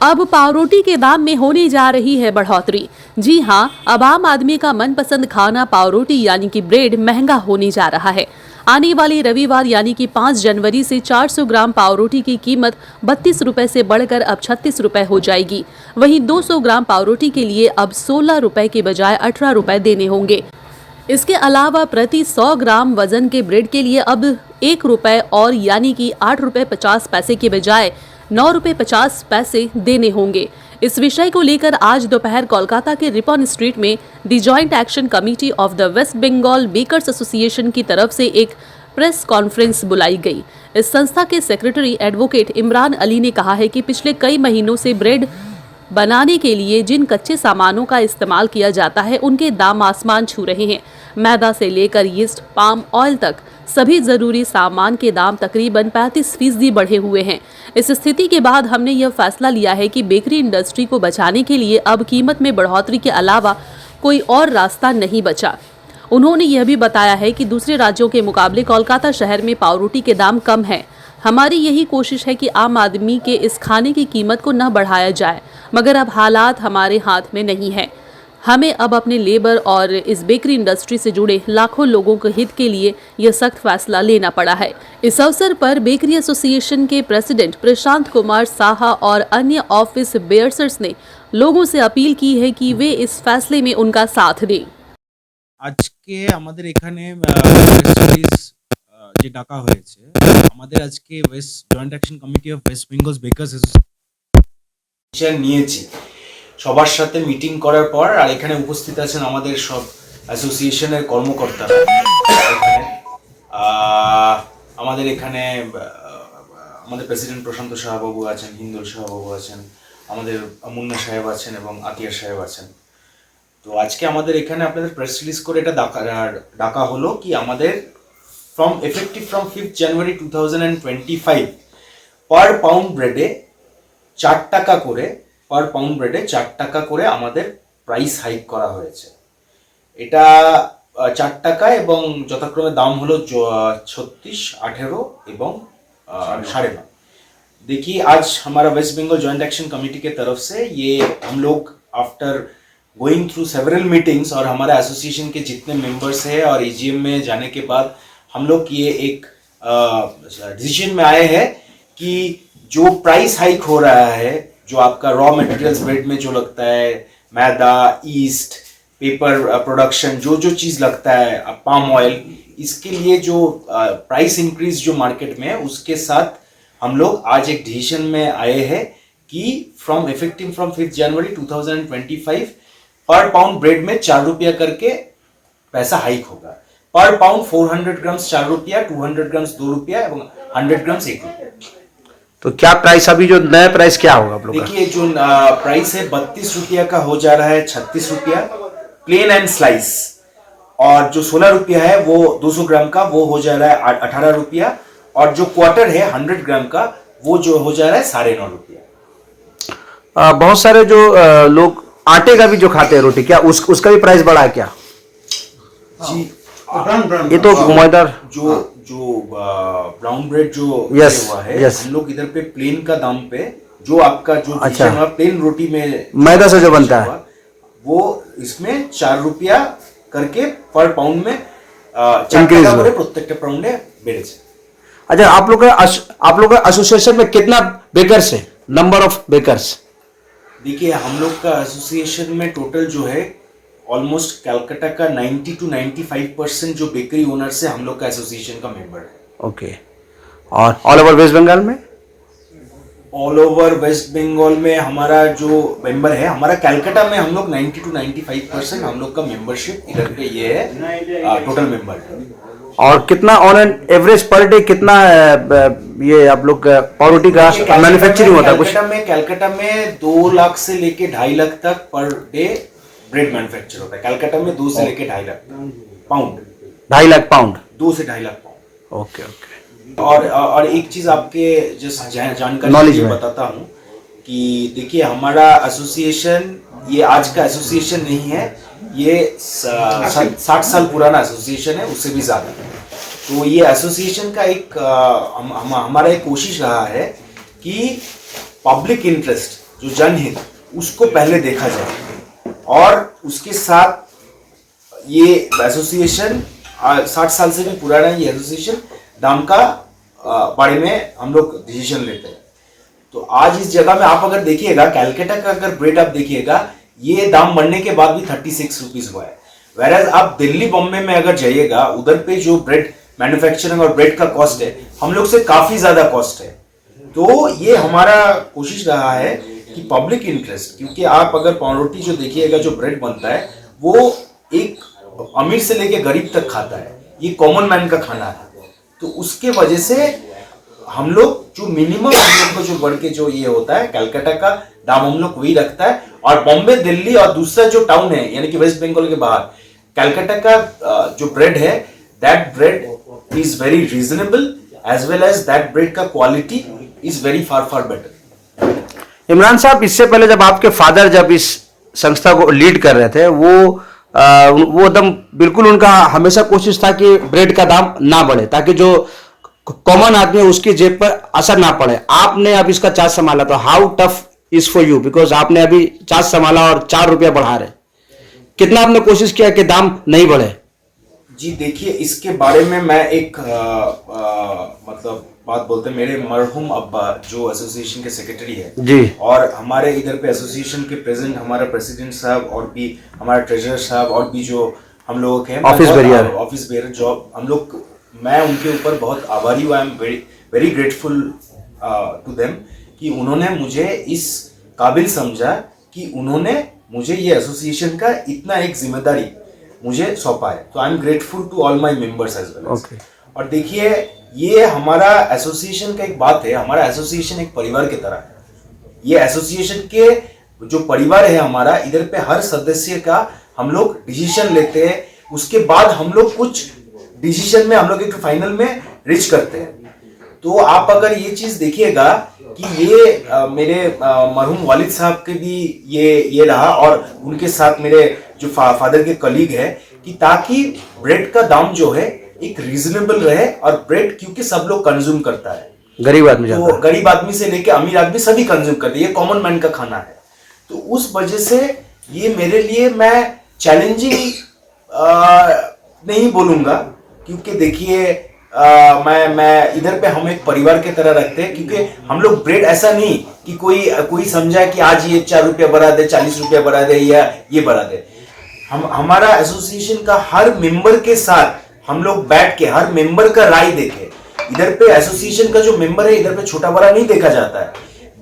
अब पावरोटी के दाम में होने जा रही है बढ़ोतरी। जी हां, अब आम आदमी का मनपसंद खाना पावरोटी यानी कि ब्रेड महंगा होने जा रहा है। आने वाले रविवार यानी कि 5 जनवरी से 400 ग्राम पावरोटी की कीमत 32 रुपए से बढ़कर अब 36 रुपए हो जाएगी। वहीं 200 ग्राम पावरोटी के लिए अब 16 रुपए के बजाय 18 रुपए देने होंगे। इसके अलावा प्रति 100 ग्राम वजन के ब्रेड के लिए अब 1 रुपए और यानी कि 8 रुपए 50 पैसे के बजाय 9 रुपए 50 पैसे देने होंगे। इस विषय को लेकर आज दोपहर कोलकाता के रिपन स्ट्रीट में the joint action committee of the West Bengal bakers association की तरफ से एक प्रेस कॉन्फ्रेंस बुलाई गई। इस संस्था के सेक्रेटरी एडवोकेट इमरान अली ने कहा है कि पिछले कई महीनों से ब्रेड बनाने के लिए जिन कच्चे सामानों का इस्तेमाल किया जाता है उनके दाम आसमान छू रहे हैं। मैदा से लेकर यीस्ट, पाम ऑयल तक सभी जरूरी सामान के दाम तकरीबन 35% बढ़े हुए हैं। इस स्थिति के बाद हमने यह फैसला लिया है कि बेकरी इंडस्ट्री को बचाने के लिए अब कीमत में बढ़ोतरी के अलावा कोई और रास्ता नहीं बचा। उन्होंने यह भी बताया है कि दूसरे राज्यों के मुकाबले कोलकाता शहर में पावरोटी के दाम कम है। हमारी यही कोशिश है कि आम आदमी के इस खाने की कीमत को न बढ़ाया जाए, मगर अब हालात हमारे हाथ में नहीं है। हमें अब अपने लेबर और इस बेकरी इंडस्ट्री से जुड़े लाखों लोगों के हित के लिए यह सख्त फैसला लेना पड़ा है। इस अवसर पर बेकरी एसोसिएशन के प्रेसिडेंट प्रशांत कुमार साहा और अन्य ऑफिस बेयर्सर्स ने लोगों से अपील की है कि वे इस फैसले में उनका साथ दें। আজকে আমাদের এখানে যে ডাকা হয়েছে, আমাদের আজকে west joint action committee of West Bengal bakers association নিয়েছি সবার সাথে মিটিং করার পর। আর এখানে উপস্থিত আছেন আমাদের সব অ্যাসোসিয়েশনের কর্মকর্তারা। আমাদের এখানে আমাদের প্রেসিডেন্ট প্রশান্ত সাহাবাবু আছেন, হিন্দুল সাহাবাবু আছেন, আমাদের মুন্না সাহেব আছেন এবং আতিয়ার সাহেব আছেন। তো আজকে আমাদের এখানে আপনাদের প্রেস রিলিজ করে এটা ডাকা হলো কি আমাদের effective from 5th January 2025 per pound ব্রেডে 4 টাকা করে আমাদের প্রাইস হাইক করা হয়েছে। এটা 4 টাকা এবং যথাক্রমে দাম হলো 36, 18 এবং 9.5। देखिए, आज हमारा West Bengal joint action committee के तरफ से ये हम लोग after going through several meetings और हमारा एसोसिएशन के जितने मेंबर्स हैं और एजीएम में जाने के बाद हम लोग ये एक डिसीजन में आए हैं कि जो प्राइस हाइक हो रहा है, जो आपका रॉ मटेरियल्स ब्रेड में जो लगता है, मैदा, ईस्ट, पेपर प्रोडक्शन, जो चीज़ लगता है, पाम ऑयल, इसके लिए जो प्राइस इंक्रीज जो मार्केट में है उसके साथ हम लोग आज एक डिसीजन में आए हैं कि इफेक्टिव फ्रॉम 5th January 2025 पर पाउंड ब्रेड में 4 रुपया करके पैसा हाइक होगा। पर पाउंड 400 ग्राम्स 4 रुपया, 200 ग्राम्स 2 रुपया एवं 100 ग्राम्स 1 रुपया। तो क्या प्राइस, अभी जो नया प्राइस क्या होगा आप लोग? देखिए, जो प्राइस है 32 रुपया का हो जा रहा है 36 रुपया प्लेन एंड स्लाइस, और जो 16 रुपया है वो 200 ग्राम का वो हो जा रहा है 18 रुपया, और जो क्वार्टर है 100 ग्राम का वो जो हो जा रहा है 9.5 रुपया। बहुत सारे जो लोग आटे का भी जो खाते हैं रोटी, क्या उसका भी प्राइस बढ़ा है क्या? जी, ये तो मैदार जो ब्राउन ब्रेड जो यस हुआ है, यस, हम लोग इधर पे प्लेन का दाम पे जो आपका जो अच्छा प्लेन रोटी में मैदा से जो बनता है वो इसमें 4 रुपया करके पर पाउंड में इंक्रीज টাকা করে প্রত্যেকটা পাউন্ডে বেড়েছে। अच्छा, आप लोग का एसोसिएशन में कितना बेकर्स है, नंबर ऑफ बेकर्स? देखिए, हम लोग का एसोसिएशन में टोटल जो है ऑलमोस्ट कलकत्ता का 90 to 95% जो बेकरी ओनर से हम लोग का एसोसिएशन का मेंबर है। ओके, और ऑल ओवर वेस्ट बंगाल में? ऑल ओवर वेस्ट बंगाल में हमारा जो मेंबर है, हमारा कलकत्ता में हम लोग 90 to 95% हम लोग का मेंबरशिप इधर पे ये है टोटल मेंबर है। और कितना on an average per day कितना ये आप लोग पावरोटी का मैन्युफैक्चरिंग होता है कुछ? कलकत्ता में 2 लाख से लेके 2.5 लाख तक पर डे ब्रेड मैन्युफैक्चर होता है। कलकत्ता में 2 से लेके 2.5 लाख पाउंड, 2.5 लाख पाउंड, 2 से 2.5 लाख पाउंड। Okay okay. और एक चीज आपके जस्ट जानकारी बताता हूँ कि देखिए, हमारा एसोसिएशन ये आज का एसोसिएशन नहीं है, ये 60 साल पुराना एसोसिएशन है, उससे भी ज्यादा। तो ये एसोसिएशन का एक हमारा एक कोशिश रहा है कि पब्लिक इंटरेस्ट जो जनहित उसको पहले देखा जाए, और उसके साथ ये एसोसिएशन 60 साल से भी पुराना ये एसोसिएशन दाम का बारे में हम लोग डिसीजन लेते हैं। तो आज इस जगह में आप अगर देखिएगा, कैलकाटा का अगर ब्रेड आप देखिएगा, ये दाम बढ़ने के बाद भी 36 रुपीज हुआ है। वैराज आप दिल्ली बॉम्बे में अगर जाइएगा, उधर पे जो ब्रेड मैन्युफैक्चरिंग और ब्रेड का कॉस्ट है हम लोग से काफी ज्यादा कॉस्ट है। तो ये हमारा कोशिश रहा है कि पब्लिक इंटरेस्ट, क्योंकि आप अगर पावरोटी जो देखिएगा, जो ब्रेड बनता है वो एक अमीर से लेके गरीब तक खाता है, ये कॉमन मैन का खाना है। तो उसके वजह से हम लोग जो मिनिमम हम लोग को जो बढ़ के जो ये होता है, कैलकाटा का दाम हम लोग वही रखता है। और बॉम्बे, दिल्ली और दूसरा जो टाउन है यानी कि वेस्ट बंगाल के बाहर, कैलकाटा का जो ब्रेड है, that bread is very reasonable, as well as that bread का quality is very far better. Imran साहब, इससे पहले जब आपके फादर जब इस संस्था को लीड कर रहे थे, वो एकदम बिल्कुल उनका हमेशा कोशिश था कि ब्रेड का दाम ना बढ़े, ताकि जो कॉमन आदमी है उसकी जेब पर असर ना पड़े। आपने अब इसका चार्ज संभाला, तो how tough is for you, because आपने अभी चार्ज संभाला और 4 रुपया बढ़ा रहे, कितना आपने कोशिश किया कि दाम नहीं बढ़े? जी देखिए, इसके बारे में मैं एक मतलब बात बोलते हैं, मेरे मरहूम अब्बा जो एसोसिएशन के सेक्रेटरी है जी, और हमारे इधर पे एसोसिएशन के प्रेसिडेंट, हमारा प्रेसिडेंट साहब और भी हमारा ट्रेजरर साहब और भी जो हम लोग हैं ऑफिस बेयर जॉब, हम लोग, मैं उनके ऊपर बहुत आभारी हूँ। I am very grateful to them कि उन्होंने मुझे इस काबिल समझा कि उन्होंने मुझे ये एसोसिएशन का इतना एक जिम्मेदारी मुझे सौंपा है। तो I am grateful to all my members as well. और देखिए, ये हमारा एसोसिएशन का एक बात है, हमारा एसोसिएशन एक परिवार की तरह है। ये एसोसिएशन के जो परिवार है हमारा, इधर पे हर सदस्य का हम लोग डिसीजन लेते हैं, उसके बाद हम लोग कुछ डिसीजन में हम लोग एक फाइनल में रिच करते हैं। तो आप अगर ये चीज देखिएगा कि ये मेरे मरहूम वालिद साहब के भी ये रहा, और उनके साथ मेरे जो फादर के कलीग है, कि ताकि ब्रेड का दाम जो है एक रीजनेबल रहे, और ब्रेड क्योंकि सब लोग कंज्यूम करता है, गरीब आदमी, तो गरीब आदमी से लेके अमीर आदमी सभी कंज्यूम करते हैं, ये कॉमन मैन का खाना है। तो उस वजह से ये मेरे लिए, मैं चैलेंजिंग नहीं बोलूंगा, क्योंकि देखिए मैं इधर पे हम एक परिवार की तरह रखते हैं, क्योंकि हम लोग ब्रेड ऐसा नहीं कि कोई समझा कि आज ये 4 रुपया बढ़ा दे, 40 रुपया बढ़ा दे या ये बढ़ा दे। हमारा एसोसिएशन का हर मेंबर के साथ हम लोग बैठ के हर मेंबर का राय देखे। इधर पे एसोसिएशन का जो मेंबर है, इधर पे छोटा बड़ा नहीं देखा जाता है,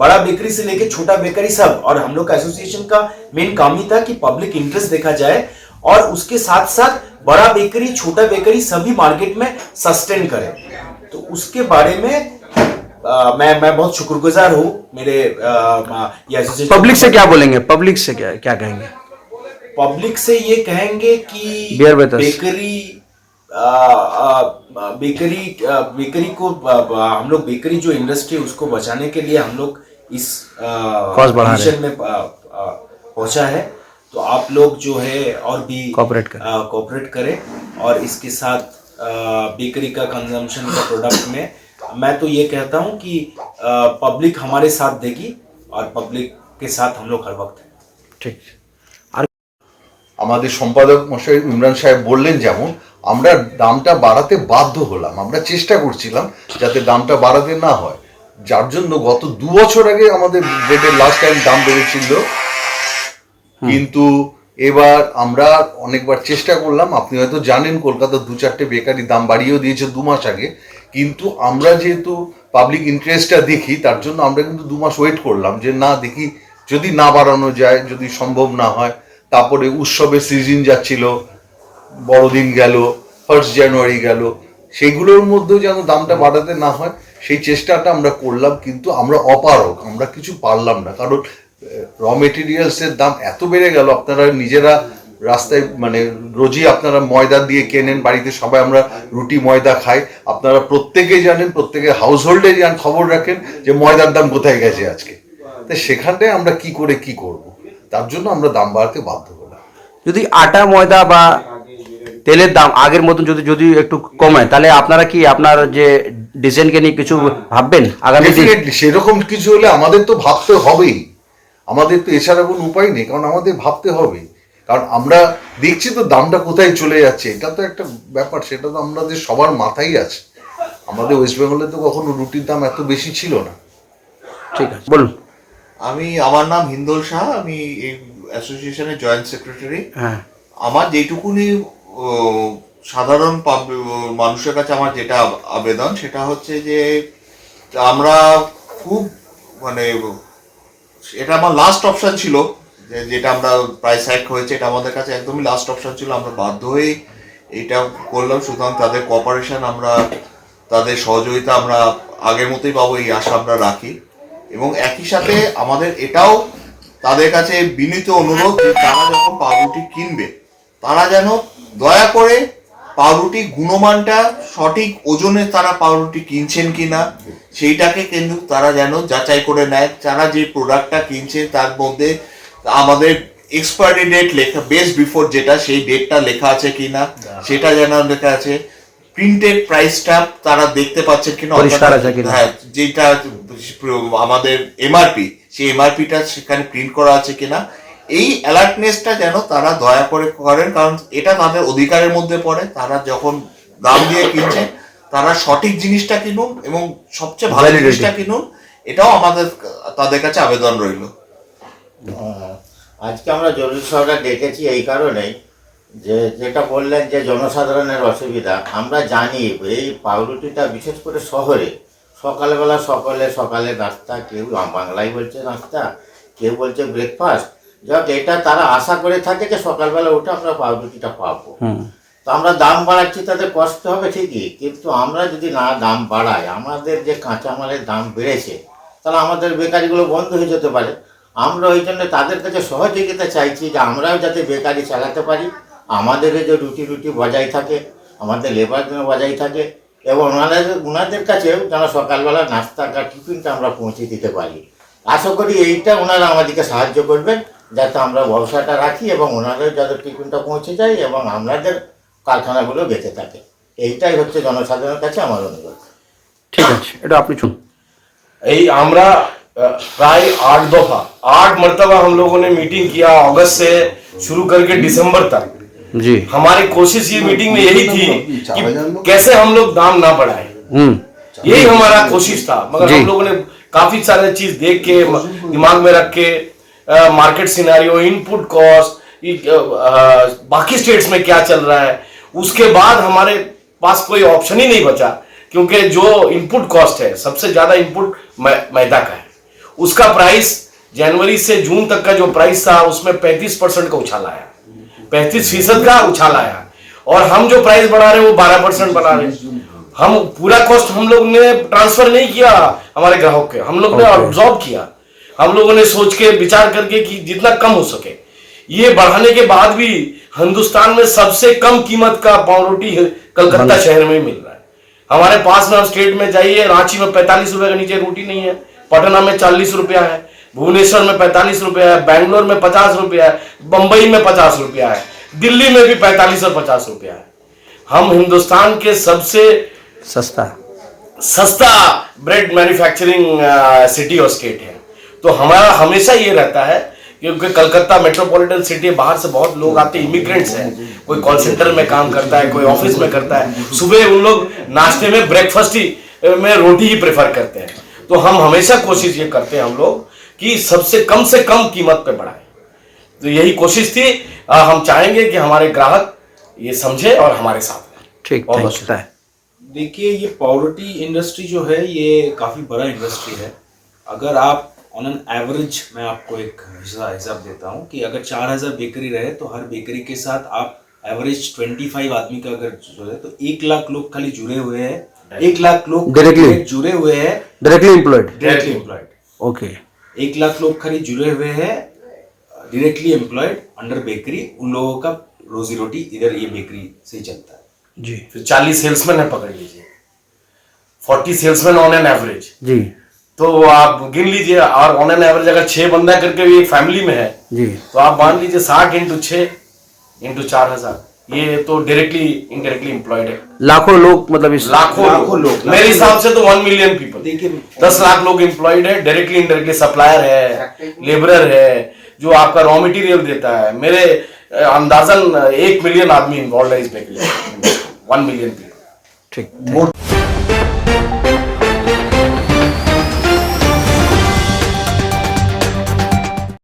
बड़ा बेकरी से लेके छोटा बेकरी सब। और हम लोग का एसोसिएशन का मेन काम ही था कि पब्लिक इंटरेस्ट देखा जाए, और उसके साथ साथ बड़ा बेकरी, छोटा बेकरी सभी मार्केट में सस्टेन करे। तो उसके बारे में मैं बहुत शुक्रगुजार हूँ मेरे ये एसोसिएशन। पब्लिक से क्या बोलेंगे, पब्लिक से क्या कहेंगे? पब्लिक से ये कहेंगे कि बेकरी को हम लोग, बेकरी जो इंडस्ट्री उसको बचाने के लिए हम लोग इस पोजीशन में पहुंचा है। तो आप लोग जो है और भी कोऑपरेट करें, और इसके साथ बेकरी का कंजम्पशन का प्रोडक्ट में मैं तो ये कहता हूँ कि पब्लिक हमारे साथ देगी, और पब्लिक के साथ हम लोग हर वक्त हैं। ठीक। আমাদের সম্পাদক মশাই ইমরান সাহেব বললেন, যেমন আমরা দামটা বাড়াতে বাধ্য হলাম, আমরা চেষ্টা করছিলাম যাতে দামটা বাড়াতে না হয়, যার জন্য গত 2 বছর আগে আমাদের ব্রেডের লাস্ট টাইম দাম বেড়েছিল, কিন্তু এবার আমরা অনেকবার চেষ্টা করলাম। আপনি হয়তো জানেন, কলকাতার 2-4টে বেকারি দাম বাড়িয়েও দিয়েছে 2 মাস আগে, কিন্তু আমরা যেহেতু পাবলিক ইন্টারেস্টটা দেখি, তার জন্য আমরা কিন্তু 2 মাস ওয়েট করলাম যে না, দেখি যদি না বাড়ানো যায়, যদি সম্ভব না হয়। তারপরে উৎসবের সিজন যাচ্ছিল, বড়দিন গেল, 1 জানুয়ারি গেল, সেগুলোর মধ্যেও যেন দামটা বাড়াতে না হয় সেই চেষ্টাটা আমরা করলাম, কিন্তু আমরা অপারগ, আমরা কিছু পারলাম না। কারণ র মেটেরিয়ালসের দাম এত বেড়ে গেল, আপনারা নিজেরা রাস্তায় মানে রোজই আপনারা ময়দা দিয়ে কেনেন, বাড়িতে সবাই আমরা রুটি ময়দা খাই, আপনারা প্রত্যেকেই জানেন, প্রত্যেকের হাউস হোল্ডে খবর রাখেন যে ময়দার দাম কোথায় গেছে আজকে। তো সেখানটায় আমরা কি করে কি করব, তার জন্য আমরা দাম বাড়াতে বাধ্য হলাম। যদি আটা, ময়দা বা তেলের দাম আগের মতন যদি একটু কমে, তাহলে আপনারা কি আপনার যে ডিজাইনকে নিয়ে কিছু ভাববেন আগামী দিনে? সেরকম কিছু হলে আমাদের তো ভাবতে হবেই, আমাদের তো এছাড়া কোনো উপায় নেই, কারণ আমাদের ভাবতে হবে, কারণ আমরা দেখছি তো দামটা কোথায় চলে যাচ্ছে, এটা তো একটা ব্যাপার, সেটা তো আমাদের সবার মাথায় আছে। আমাদের ওয়েস্ট বেঙ্গলে তো কখনো রুটির দাম এত বেশি ছিল না। ঠিক আছে, বলুন। আমার নাম হিন্দোল শাহ, আমি এই অ্যাসোসিয়েশনের জয়েন্ট সেক্রেটারি। হ্যাঁ, আমার যেটুকুনি সাধারণ মানুষের কাছে আমার যেটা আবেদন সেটা হচ্ছে যে আমরা খুব মানে এটা আমার লাস্ট অপশন ছিল, যেটা আমরা প্রাইস হ্যাক হয়েছে, এটা আমাদের কাছে একদমই লাস্ট অপশন ছিল। আমরা বাধ্য হয়ে এটা করলাম, সুতরাং তাদের কোঅপারেশন, আমরা তাদের সহযোগিতা আমরা আগের মতোই পাবো এই আশা আমরা রাখি। এবং একই সাথে আমাদের এটাও তাদের কাছে বিনীত অনুরোধ যে তারা যখন পাউরুটি কিনবে তারা যেন দয়া করে পাউরুটি গুণমানটা সঠিক ওজনে তারা পাউরুটি কিনছেন কিনা সেইটাকে কিন্তু তারা যেন যাচাই করে নেয়। তারা যে প্রোডাক্টটা কিনছে তার মধ্যে আমাদের এক্সপায়ারি ডেট লেখা, বেস্ট বিফোর যেটা, সেই ডেটটা লেখা আছে কিনা সেটা যেন লেখা আছে। প্রিন্টেড প্রাইসটা তারা দেখতে পাচ্ছেন কিনা, পরিষ্কার আছে কিনা। হ্যাঁ, যেটা আমাদের এমআরপি, সেই এমআরপিটা সেখানে প্রিন্ট করা আছে কিনা, এই অ্যালার্টনেসটা যেন তারা দয়া করে করেন, কারণ এটা তাদের অধিকারের মধ্যে পড়ে। তারা যখন দাম দিয়ে কিনছে তারা সঠিক জিনিসটা কিনুন এবং সবচেয়ে ভালো জিনিসটা কিনুন, এটাও আমাদের তাদের কাছে আবেদন রইল। আজকে আমরা জরুরি সভাটা ডেকেছি এই কারণেই যে যেটা বললেন যে জনসাধারণের অসুবিধা, আমরা জানি এই পাউরুটিটা বিশেষ করে শহরে সকালবেলা সকালে নাস্তা, কেউ বাংলায় বলছে নাস্তা, কেউ বলছে ব্রেকফাস্ট, যাক এটা তারা আশা করে থাকে যে সকালবেলা উঠে আমরা পাউরুটিটা পাবো। তো আমরা দাম বাড়াচ্ছি, তাদের কষ্ট হবে ঠিকই, কিন্তু আমরা যদি না দাম বাড়াই, আমাদের যে কাঁচামালের দাম বেড়েছে, তাহলে আমাদের বেকারিগুলো বন্ধ হয়ে যেতে পারে। আমরা ওই জন্য তাদের কাছে সহযোগিতা চাইছি যে আমরাও যাতে বেকারি চালাতে পারি, আমাদের যে রুটি বজায় থাকে, আমাদের লেবার বজায় থাকে, এবং ওনাদের কাছেও যেন সকালবেলা নাস্তা টিফিনটা আমরা পৌঁছে দিতে পারি। আশা করি এইটা ওনারা আমাদেরকে সাহায্য করবেন যাতে আমরা ব্যবসাটা রাখি এবং ওনাদের যাতে টিফিনটা পৌঁছে যায় এবং আমাদের কারখানাগুলো বেঁচে থাকে। এইটাই হচ্ছে জনসাধারণের কাছে আমার অনুরোধ। ঠিক আছে, এটা আপনি শুনুন। यही हमरा प्राय 8 दफा 8 मरतबा हम लोगों ने मीटिंग किया, अगस्त से शुरू करके दिसंबर तक। जी, हमारी कोशिश ये मीटिंग में यही थी कि कैसे हम लोग दाम ना बढ़ाएं, यही हमारा कोशिश था। मगर हम लोगों ने काफी सारे चीज देख के दिमाग में रख के, मार्केट सिनेरियो, इनपुट कॉस्ट, बाकी स्टेट्स में क्या चल रहा है, उसके बाद हमारे पास कोई ऑप्शन ही नहीं बचा, क्योंकि जो इनपुट कॉस्ट है, सबसे ज्यादा इनपुट मैदा का है। उसका प्राइस जनवरी से जून तक का जो प्राइस था उसमें 35% का उछाल आया, 35% का उछाल आया। और हम जो प्राइस बढ़ा रहे हैं वो 12% बढ़ा रहे हैं। हम पूरा कॉस्ट हम लोग ने ट्रांसफर नहीं किया हमारे ग्राहक के, हम लोग ने ऑब्जॉर्व किया। हम लोगों ने सोच के विचार करके कि जितना कम हो सके। ये बढ़ाने के बाद भी हिंदुस्तान में सबसे कम कीमत का पावरोटी कलकत्ता शहर में मिल रहा है। हमारे पास में स्टेट में जाइए, रांची में 45 रुपए के नीचे रोटी नहीं है, पटना में 40 रुपया है, भुवनेश्वर में 45 रुपया है, बैंगलोर में 50 रुपया है, बंबई में 50 रुपया है, दिल्ली में भी 45 और 50 रुपया है। हम हिंदुस्तान के सबसे सस्ता ब्रेड मैन्युफैक्चरिंग सिटी और स्टेट है। तो हमारा हमेशा ये रहता है, क्योंकि कलकत्ता मेट्रोपॉलिटन सिटी, बाहर से बहुत लोग आते, इमिग्रेंट्स हैं, कोई कॉल सेंटर में काम करता है, कोई ऑफिस में करता है, सुबह उन लोग नाश्ते में ब्रेकफास्ट ही में रोटी ही प्रेफर करते हैं। तो हम हमेशा कोशिश ये करते हैं हम लोग कि सबसे कम से कम कीमत पे बढ़ाएं। तो यही कोशिश थी। हम चाहेंगे कि हमारे ग्राहक ये समझे और हमारे साथ रहें। ठीक, बहुत है। देखिए, ये पाउरोटी इंडस्ट्री जो है ये काफ़ी बड़ा इंडस्ट्री है। अगर आप ऑन एन एवरेज, मैं आपको एक हिसाब देता हूँ कि अगर 4000 बेकरी रहे तो हर बेकरी के साथ आप एवरेज 25 आदमी का अगर जुड़े तो 1 लाख लोग खाली जुड़े हुए हैं। 1 लाख लोग Directly जुड़े हुए हैं, डायरेक्टली एम्प्लॉयड। ओके, 1 लाख लोग खाली जुड़े हुए हैं डायरेक्टली एम्प्लॉयड अंडर बेकरी। उन लोगों का रोजी रोटी इधर ये बेकरी से ही चलता है। जी फिर 40 सेल्समैन है, पकड़ लीजिए 40 सेल्समैन ऑन एन एवरेज, जी तो आप गिन लीजिए। और ऑन एन एवरेज अगर 6 बंदा करके भी एक फैमिली में है, जी, तो आप मान लीजिए 60 × 6 × 4000, ये तो डायरेक्टली इनडायरेक्टली एम्प्लॉयड है। लाखों लोग मतलब इस लाखों लोग मेरे हिसाब से तो 1 मिलियन पीपल, देखिए 10 लाख लोग एम्प्लॉयड है, डायरेक्टली इनडायरेक्टली सप्लायर है, लेबरर है, जो आपका रॉ मटेरियल देता है। मेरे अंदाजन 1 मिलियन आदमी इन्वॉल्व है इसमें, 1 मिलियन पीपल। ठीक।